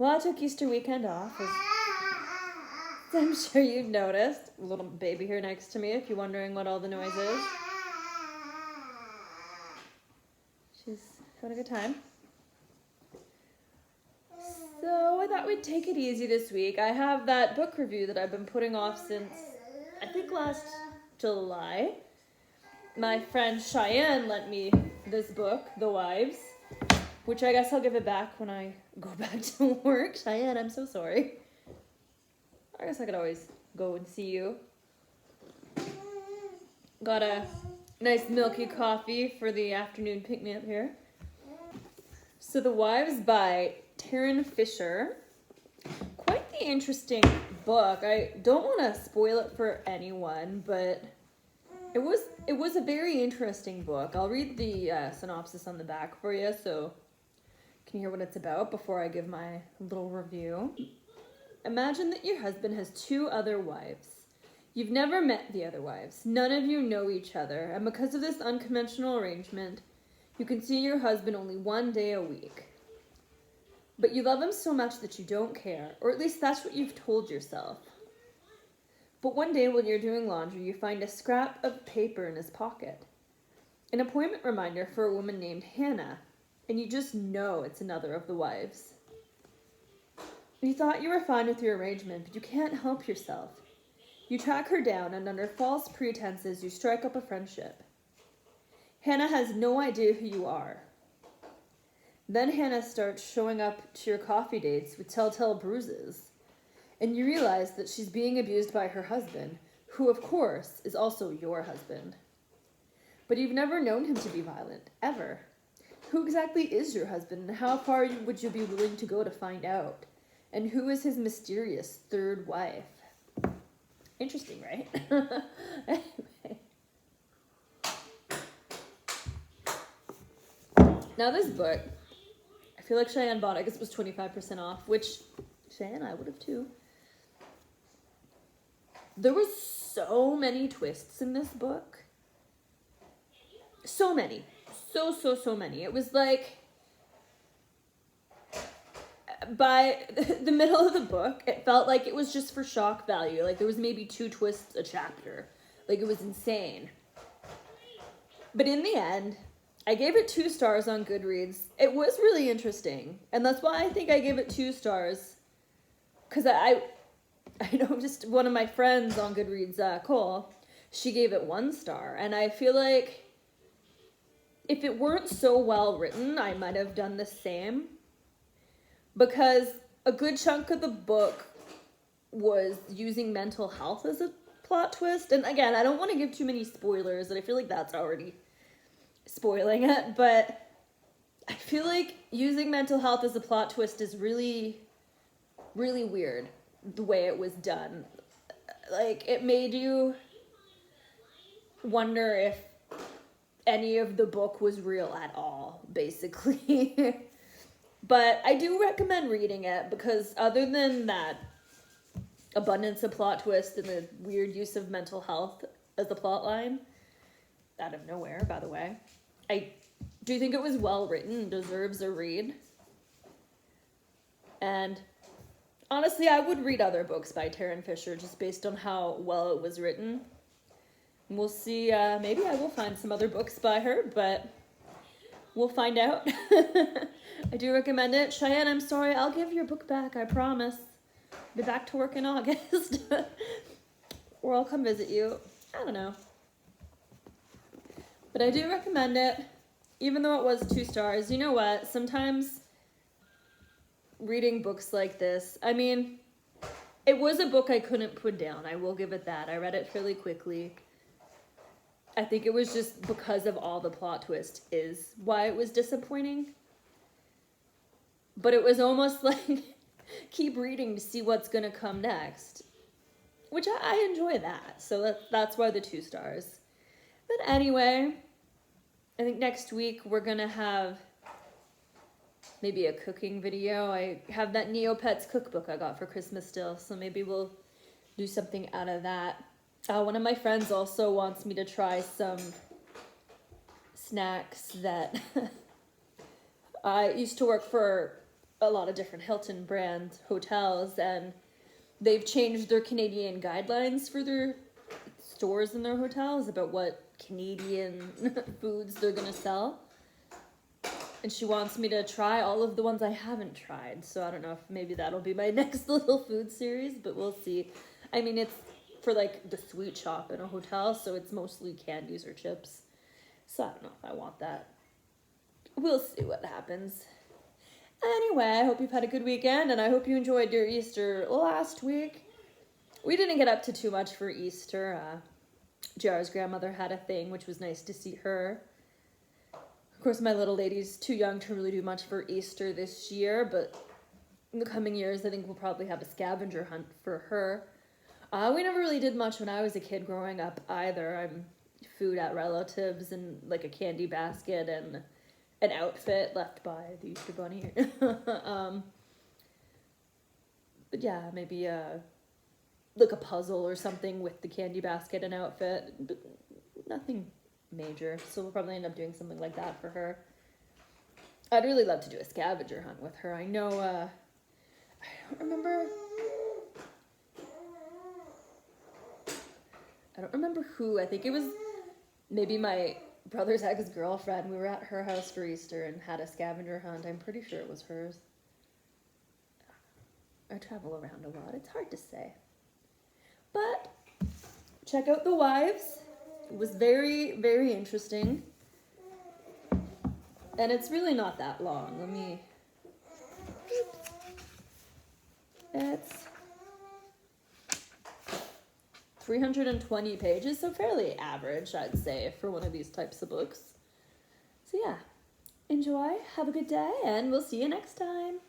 Well, I took Easter weekend off, as I'm sure you've noticed. A little baby here next to me, if you're wondering what all the noise is. She's having a good time. So I thought we'd take it easy this week. I have that book review that I've been putting off since, I think, last July. My friend Cheyenne lent me this book, The Wives, which I guess I'll give it back when I go back to work. Cheyenne, I'm so sorry. I guess I could always go and see you. Got a nice milky coffee for the afternoon pick-me-up here. So The Wives by Tarryn Fisher. Quite the interesting book. I don't want to spoil it for anyone, but it was a very interesting book. I'll read the synopsis on the back for you so you can hear what it's about before I give my little review. Imagine that your husband has 2 other wives. You've never met the other wives. None of you know each other, and because of this unconventional arrangement, you can see your husband only 1 day a week. But you love him so much that you don't care, or at least that's what you've told yourself. But one day when you're doing laundry, you find a scrap of paper in his pocket. An appointment reminder for a woman named Hannah, and you just know it's another of the wives. You thought you were fine with your arrangement, but you can't help yourself. You track her down, and under false pretenses, you strike up a friendship. Hannah has no idea who you are. Then Hannah starts showing up to your coffee dates with telltale bruises, and you realize that she's being abused by her husband, who, of course, is also your husband. But you've never known him to be violent, ever. Who exactly is your husband, and how far would you be willing to go to find out? And who is his mysterious 3rd wife? Interesting, right? Anyway. Now this book, I feel like Cheyenne bought it because it was 25% off, which Cheyenne, I would have too. There was so many twists in this book. So many. So many. It was like, by the middle of the book, it felt like it was just for shock value. Like there was maybe 2 twists a chapter. Like it was insane. But in the end, I gave it 2 stars on Goodreads. It was really interesting. And that's why I think I gave it 2 stars. Because I know just one of my friends on Goodreads, Cole, she gave it 1 star. And I feel like if it weren't so well written, I might have done the same. Because a good chunk of the book was using mental health as a plot twist. And again, I don't want to give too many spoilers, and I feel like that's already spoiling it. But I feel like using mental health as a plot twist is really, really weird, the way it was done. Like, it made you wonder if any of the book was real at all, basically. But I do recommend reading it because other than that abundance of plot twist and the weird use of mental health as the plot line, out of nowhere, by the way, I do think it was well written and deserves a read. And honestly, I would read other books by Tarryn Fisher just based on how well it was written. We'll see, maybe I will find some other books by her, but we'll find out. I do recommend it. Cheyenne, I'm sorry, I'll give your book back, I promise. Be back to work in August. Or I'll come visit you. I don't know. But I do recommend it, even though it was 2 stars. You know what? Sometimes reading books like this, I mean, it was a book I couldn't put down. I will give it that. I read it fairly quickly. I think it was just because of all the plot twist is why it was disappointing. But it was almost like keep reading to see what's going to come next. Which I enjoy that. So that's why the 2 stars. But anyway, I think next week we're going to have maybe a cooking video. I have that Neopets cookbook I got for Christmas still. So maybe we'll do something out of that. One of my friends also wants me to try some snacks that I used to work for a lot of different Hilton brand hotels, and they've changed their Canadian guidelines for their stores and their hotels about what Canadian foods they're gonna sell. And she wants me to try all of the ones I haven't tried. So I don't know if maybe that'll be my next little food series, but we'll see. I mean, it's for like the sweet shop in a hotel, so it's mostly candies or chips. So I don't know if I want that. We'll see what happens. Anyway, I hope you've had a good weekend, and I hope you enjoyed your Easter last week. We didn't get up to too much for Easter. JR's grandmother had a thing, which was nice to see her. Of course, my little lady's too young to really do much for Easter this year, but in the coming years, I think we'll probably have a scavenger hunt for her. We never really did much when I was a kid growing up either. I'm food at relatives and like a candy basket and an outfit left by the Easter Bunny. But yeah, maybe like a puzzle or something with the candy basket and outfit, but nothing major. So we'll probably end up doing something like that for her. I'd really love to do a scavenger hunt with her. I know, I don't remember who. I think it was maybe my brother's ex-girlfriend. We were at her house for Easter and had a scavenger hunt. I'm pretty sure it was hers. I travel around a lot. It's hard to say. But check out The Wives. It was very, very interesting. And it's really not that long. It's 320 pages, so fairly average, I'd say, for one of these types of books. So yeah, enjoy, have a good day, and we'll see you next time.